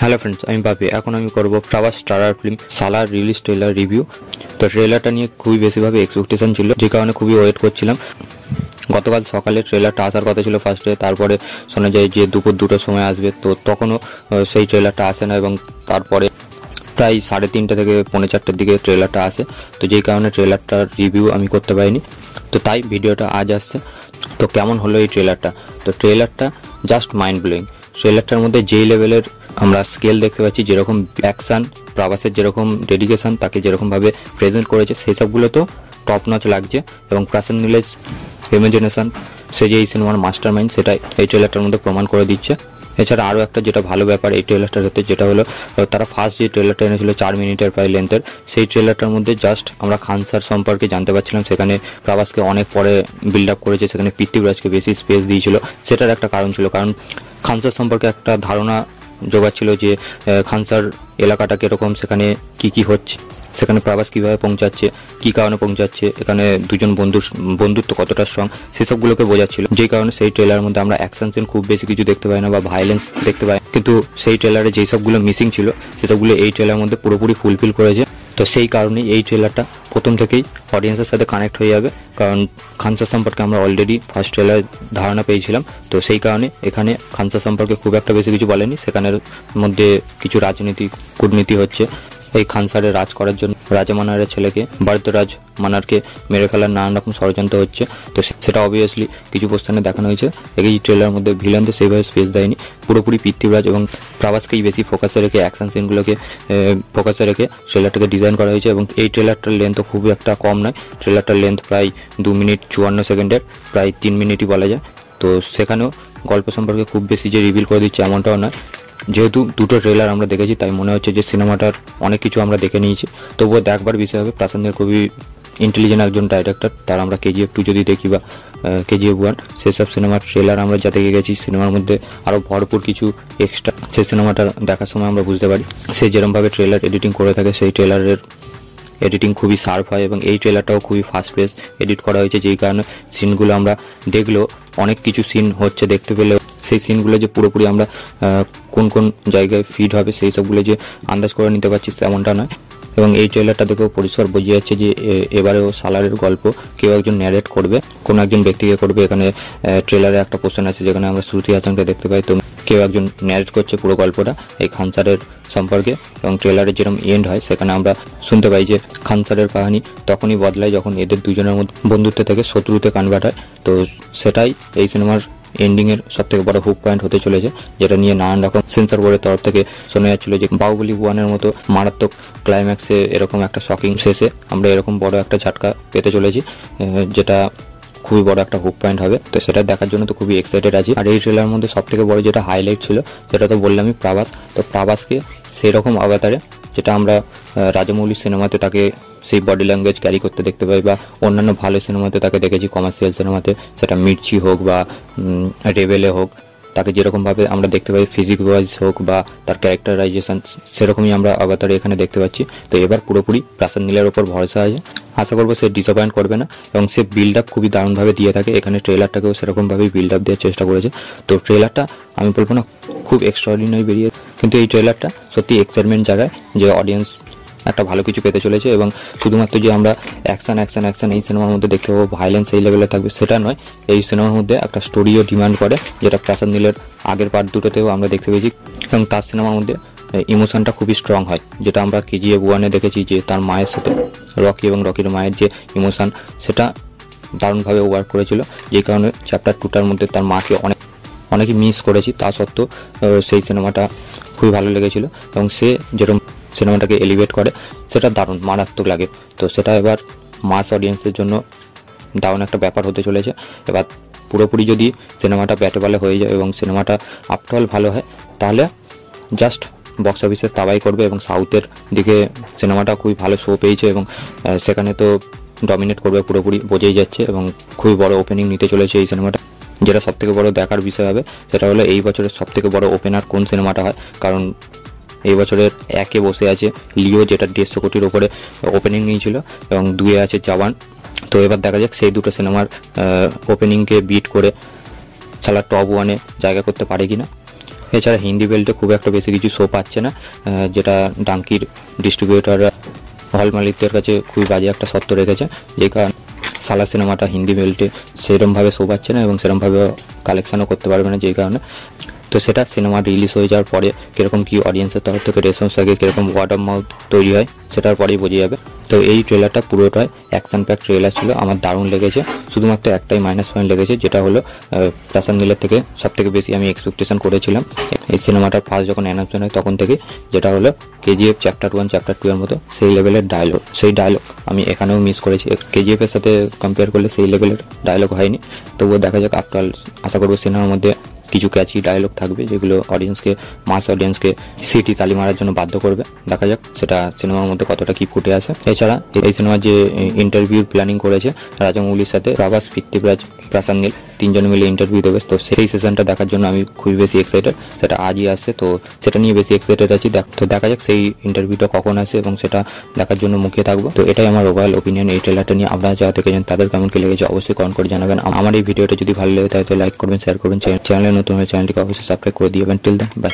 Hello friends, আমি বাপি। এখন আমি করব প্রভাস স্টারার ফিল্ম সালার রিলিজ ট্রেলার রিভিউ। তো ট্রেলারটা নিয়ে খুবই বেশিভাবে এক্সপেকটেশন ছিল, যে কারণে খুবই ওয়েট করছিলাম। গতকাল সকালে ট্রেলারটা আসার কথা ছিল ফার্স্টে, তারপরে শোনা যায় যে দুপুর 2টোর সময় আসবে। তো তখনও সেই ট্রেলারটা আসে না, এবং তারপরে প্রায় 3:30 থেকে 4:45 দিকে ট্রেলারটা আসে। তো যেই কারণে ট্রেলারটার রিভিউ আমি করতে পারিনি, তো তাই ভিডিওটা আজ আসছে। তো কেমন হলো এই ট্রেলারটা? তো ট্রেলারটা জাস্ট মাইন্ড ব্লোয়িং। ট্রেলারটার মধ্যে যেই লেভেলের আমরা স্কেল দেখতে পাচ্ছি, যেরকম অ্যাকশন, প্রভাসের যেরকম ডেডিকেশন, তাকে যেরকমভাবে প্রেজেন্ট করেছে, সেই সবগুলো তো টপ নচ লাগছে। এবং প্রাসাদ নীলের ইমাজিনেশন, সে যে এই সিনেমার মাস্টার মাইন্ড, সেটা এই ট্রেলারটার মধ্যে প্রমাণ করে দিচ্ছে। এছাড়া আরও একটা যেটা ভালো ব্যাপার এই ট্রেলারটার ক্ষেত্রে, যেটা হলো তারা ফার্স্ট যে ট্রেলারটা এনেছিল 4 মিনিটের প্রায় লেন্থের, সেই ট্রেলারটার মধ্যে জাস্ট আমরা খান স্যার সম্পর্কে জানতে পারছিলাম। সেখানে প্রভাসকে অনেক পরে বিল্ড আপ করেছে, সেখানে পৃথ্বীরাজকে বেশি স্পেস দিয়েছিল। সেটার একটা কারণ ছিল, কারণ খান স্যার সম্পর্কে একটা ধারণা জোগাচ্ছিল যে খান স্যার এলাকাটা কীরকম, সেখানে কি কি হচ্ছে, সেখানে প্রভাস কীভাবে পৌঁছাচ্ছে, কী কারণে পৌঁছাচ্ছে, এখানে দুজন বন্ধুত্ব কতটা স্ট্রং, সেসবগুলোকে বোঝাচ্ছিল। যেই কারণে সেই ট্রেলারের মধ্যে আমরা অ্যাকশন সিন খুব বেশি কিছু দেখতে পাই না, বা ভায়োলেন্স দেখতে পাই, কিন্তু সেই ট্রেলারে যেই সবগুলো মিসিং ছিল সেসবগুলো এই ট্রেলারের মধ্যে পুরোপুরি ফুলফিল করেছে। তো সেই কারণেই এই ট্রেলারটা প্রথম থেকেই অডিয়েন্সের সাথে কানেক্ট হয়ে যাবে, কারণ খান স্যার সম্পর্কে আমরা অলরেডি ফার্স্ট ট্রেলার ধারণা পেয়েছিলাম। তো সেই কারণে এখানে খান স্যার সম্পর্কে খুব একটা বেশি কিছু বলেনি। সেখানের মধ্যে কিছু রাজনীতি, কূটনীতি হচ্ছে। এই খান স্যারের রাজ করার জন্য রাজা মানারের ছেলেকে, বরদরাজ মানারকে মেরে ফেলার নানান রকম ষড়যন্ত্র হচ্ছে। তো সেটা অবভিয়াসলি কিছু পোস্টারে দেখানো হয়েছে। এই ট্রেলারের মধ্যে ভিলেনদের সেইভাবে স্পেস দেয়নি, পুরোপুরি পৃথ্বীরাজ এবং প্রভাসকেই বেশি ফোকাসে রেখে, অ্যাকশন সিনগুলোকে ফোকাসে রেখে ট্রেলারটাকে ডিজাইন করা হয়েছে। এবং এই ট্রেলারটার লেন্থও খুবই একটা কম নয়। ট্রেলারটার লেন্থ প্রায় 2 মিনিট 54 সেকেন্ডের, প্রায় 3 মিনিটই বলা যায়। তো সেখানেও গল্প সম্পর্কে খুব বেশি যে রিভিল করে দিচ্ছে এমনটাও নয়। যেহেতু দুটো ট্রেলার আমরা দেখেছি, তাই মনে হচ্ছে যে সিনেমাটার অনেক কিছু আমরা দেখে নিয়েছি। তবুও দেখবার বিষয় হবে। প্রশান্ত নীল খুবই ইন্টেলিজেন্ট একজন ডাইরেক্টর। তার আমরা KGF 2 যদি দেখি, বা KGF 1, সেসব সিনেমার ট্রেলার আমরা যা দেখে গেছি, সিনেমার মধ্যে আরও ভরপুর কিছু এক্সট্রা সেই সিনেমাটা দেখার সময় আমরা বুঝতে পারি। সে যেরকমভাবে ট্রেলার এডিটিং করে থাকে, সেই ট্রেলারের এডিটিং খুবই শার্প হয়, এবং এই ট্রেলারটাও খুবই ফাস্ট পেস এডিট করা হয়েছে। যেই কারণে সিনগুলো আমরা দেখলেও, অনেক কিছু সিন হচ্ছে দেখতে পেলেও, সেই সিনগুলো যে পুরোপুরি আমরা কোন কোন জায়গায় ফিট হবে সেই সবগুলো যে আন্দাজ করে নিতে পারছি, তেমনটা নয়। এবং এই ট্রেলারটা দেখেও পরিষ্কার বোঝা যাচ্ছে যে এবারেও সালারের গল্প কেউ একজন ন্যারেট করবে, কোনো একজন ব্যক্তিকে করবে। এখানে ট্রেলারে একটা পোর্শন আছে যেখানে আমরা শ্রুতি হাসানকে দেখতে পাই। তো কেউ একজন ন্যারেট করছে পুরো গল্পটা এই খান স্যারের সম্পর্কে। এবং ট্রেলারের যেরকম এন্ড হয়, সেখানে আমরা শুনতে পাই যে খান স্যারের কাহিনী তখনই বদলায় যখন এদের দুজনের মধ্যে বন্ধুত্ব থেকে শত্রুতে কনভার্ট হয়। তো সেটাই এই সিনেমার এন্ডিংয়ের সবথেকে বড় হুক পয়েন্ট হতে চলেছে, যেটা নিয়ে নানান রকম সেন্সর বোর্ডের তরফ থেকে শোনা যাচ্ছিল যে বাহুবলী 1-এর মতো মারাত্মক ক্লাইম্যাক্সে, এরকম একটা শকিং শেষে আমরা এরকম বড় একটা ঝাটকা পেতে চলেছি, যেটা খুবই বড় একটা হুক পয়েন্ট হবে। তো সেটা দেখার জন্য তো খুবই এক্সাইটেড আছি। আর এই ট্রেলারের মধ্যে সবথেকে বড় যেটা হাইলাইট ছিল, সেটা তো বললামই প্রভাস। তো প্রভাসকে সেই রকম অবতারে, যেটা আমরা রাজামৌলির সিনেমাতে তাকে সেই বডি ল্যাঙ্গুয়েজ ক্যারি করতে দেখতে পাই, বা অন্যান্য ভালো সিনেমাতে তাকে দেখেছি, কমার্শিয়াল সিনেমাতে, সেটা মির্চি হোক বা রেবেলে হোক, তাকে যেরকমভাবে আমরা দেখতে পাই ফিজিক ওয়াইজ হোক বা তার ক্যারেক্টারাইজেশন, সেরকমই আমরা অবতারে এখানে দেখতে পাচ্ছি। তো এবার পুরোপুরি প্রশান্ত নীলের ওপর ভরসা আছে, আশা করবো সে ডিসঅ্যাপয়েন্ট করবে না। এবং সে বিল্ড আপ খুবই দারুণভাবে দিয়ে থাকে। এখানে ট্রেলারটাকেও সেরকমভাবেই বিল্ড আপ দেওয়ার চেষ্টা করেছে। তো ট্রেলারটা আমি বলবো না খুব এক্সট্রাঅর্ডিনারি বেরিয়ে, কিন্তু এই ট্রেলারটা সত্যি এক্সাইটমেন্ট জায়গায় যে অডিয়েন্স একটা ভালো কিছু পেতে চলেছে। এবং শুধুমাত্র যে আমরা অ্যাকশন এই সিনেমার মধ্যে দেখতে পাবো, ভায়োলেন্স এই লেভেলে থাকবে, সেটা নয়। এই সিনেমার মধ্যে একটা স্টোরিও ডিমান্ড করে, যেটা প্রশান্ত নীলের আগের পার্ট দুটোতেও আমরা দেখতে পেয়েছি। এবং তার সিনেমার মধ্যে ইমোশনটা খুবই স্ট্রং হয়, যেটা আমরা KGF 1-এ দেখেছি, যে তার মায়ের সাথে রকি এবং রকির মায়ের যে ইমোশন, সেটা দারুণভাবে ওয়ার্ক করেছিল। যে কারণে চ্যাপ্টার 2টার মধ্যে তার মাকে অনেকে মিস করেছি, তা সত্ত্বেও সেই সিনেমাটা খুবই ভালো লেগেছিল। এবং সে যেরকম সিনেমাটাকে এলিভেট করে, সেটা দারুণ মারাত্মক লাগে। তো সেটা এবার মাস অডিয়েন্সের জন্য দারুণ একটা ব্যাপার হতে চলেছে। এবার পুরোপুরি যদি সিনেমাটা ব্যাটেবলে হয়ে যায় এবং সিনেমাটা আফটারঅল ভালো হয়, তাহলে জাস্ট বক্স অফিসে তাবাই করবে। এবং সাউথের দিকে সিনেমাটা খুবই ভালো শো পেয়েছে, এবং সেখানে তো ডমিনেট করবে পুরোপুরি, বোঝাই যাচ্ছে। এবং খুবই বড় ওপেনিং নিতে চলেছে এই সিনেমাটা। যেটা সবথেকে বড় দেখার বিষয় হবে, সেটা হলো এই বছরের সবথেকে বড় ওপেনার কোন সিনেমাটা হয়। কারণ এই বছরের 1-এ বসে আছে লিও, যেটা 150 কোটির ওপরে ওপেনিং নিয়েছিল, এবং 2-এ আছে জওয়ান। তো এবার দেখা যাক সেই দুটো সিনেমার ওপেনিংকে বিট করে সালা টপ 1-এ জায়গা করতে পারে কিনা। এছাড়া হিন্দি বেল্টে খুব একটা বেশি কিছু শো পাচ্ছে না, যেটা ডাঙ্কির ডিস্ট্রিবিউটর হল মালিকদের কাছে খুবই বাজে একটা সত্য রেখেছে, যে কারণে সালার সিনেমাটা হিন্দি বেল্টে সেরমভাবে শো পাচ্ছে না এবং সেরমভাবে কালেকশনও করতে পারবে না, যেই কারণে। তো সেটা সিনেমা রিলিজ হয়ে যাওয়ার পরে কীরকম কী অডিয়েন্সের তরফ থেকে রেসপন্স থাকে, কীরকম ওয়ার্ড অফ মাউথ তৈরি হয়, সেটার পরেই বোঝা যাবে। তো এই ট্রেলারটা পুরোটাই অ্যাকশন প্যাক ট্রেলার ছিল, আমার দারুণ লেগেছে। শুধুমাত্র একটাই মাইনাস পয়েন্ট লেগেছে, যেটা হলো প্রশান্ত নীলের থেকে সবথেকে বেশি আমি এক্সপেকটেশন করেছিলাম এই সিনেমাটার ফার্স্ট যখন অ্যানাউন্সমেন্ট হয় তখন থেকে, যেটা হলো কেজিএফ চ্যাপ্টার 1 চ্যাপ্টার 2 এর মতো সেই লেভেলের ডায়লগ। সেই ডায়লগ আমি এখানেও মিস করেছি, কেজিএফ এর সাথে কম্পেয়ার করলে সেই লেভেলের ডায়লগ হয়নি। তবুও দেখা যাক, আফটার আশা করবো সিনেমার মধ্যে কিছু ক্যাচি ডায়লগ থাকবে যেগুলো অডিয়েন্সকে, মাস অডিয়েন্সকে সিটি তালি মারার জন্য বাধ্য করবে। দেখা যাক সেটা সিনেমার মধ্যে কতটা কি ফুটে আসে। এছাড়া এই সিনেমার যে ইন্টারভিউ প্ল্যানিং করেছে রাজামৌলির সাথে প্রভাস, পৃথ্বীরাজ, প্রশান্ত নীল তিনজন মিলে ইন্টারভিউ দেবে, তো সেই সেশনটা দেখার জন্য আমি খুবই বেশি এক্সাইটেড। সেটা আজই আসছে, তো সেটা নিয়ে বেশি এক্সাইটেড আছি। তো দেখা যাক সেই ইন্টারভিউটা কখন আসে এবং সেটা দেখার জন্য মুখিয়ে থাকবো। তো এটাই আমার ওভারঅল ওপিনিয়ন এই ট্রেলারটা নিয়ে। আপনারা যারা দেখেছেন তাদের কেমন কি লেগেছে অবশ্যই কমেন্ট করে জানাবেন। আমার এই ভিডিওটা যদি ভালো লেগে থাকে তো লাইক করবেন, শেয়ার করবেন, চ্যানেলে নতুন হলে চ্যানেলটিকে অবশ্যই সাবস্ক্রাইব করে দিবেন। Till then, by.